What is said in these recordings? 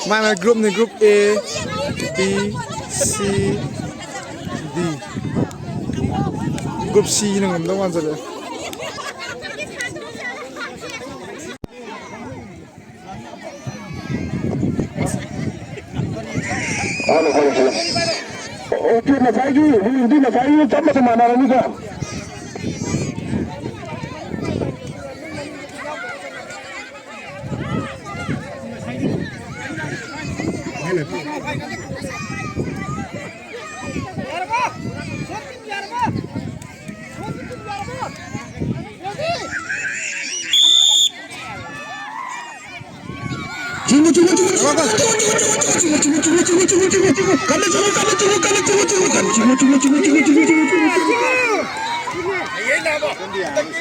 Mana grup nih, grup A, B, C, D. Grup C nih ngomong apa saja. Oke, mas lagi, ini mas lagi sama mana ini kan?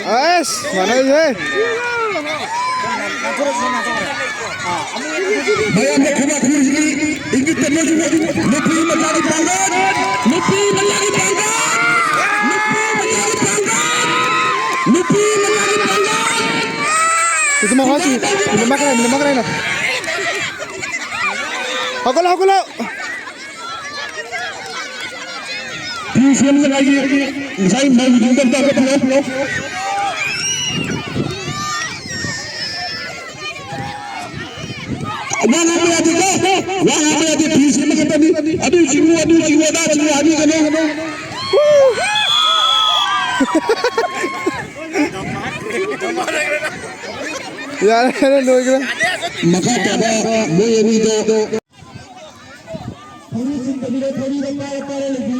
As, mana ini? Bayar mereka kursi, ingin terus lebih mencari pangkat, lebih mencari pangkat, lebih mencari pangkat. Itu mau kasih, belum makan lah. Aku lo. Siapa lagi? Saya mau jumpa tak. Wah ada di sini kata ni. Aduh jiwa dah habis kan. Ya, no kira. Maka pada boleh itu. Polisi kabila para lagi.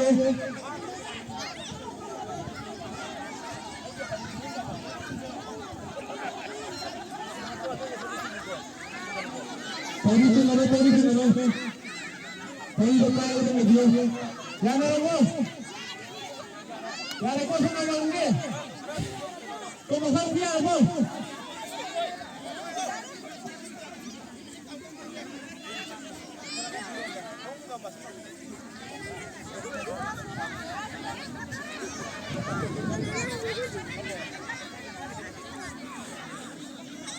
Polisi mana? Polisi para lagi. Yang mana? Yang kau sana lagi. Kau masuk dia apa?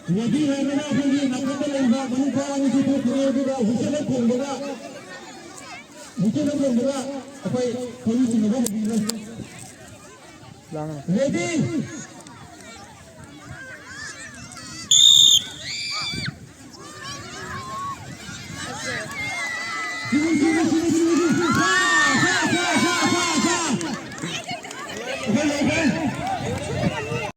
Jadi mana lagi nak lembah mengumpulkan itu juga hujan pun juga apa polisi nak buat? Ready?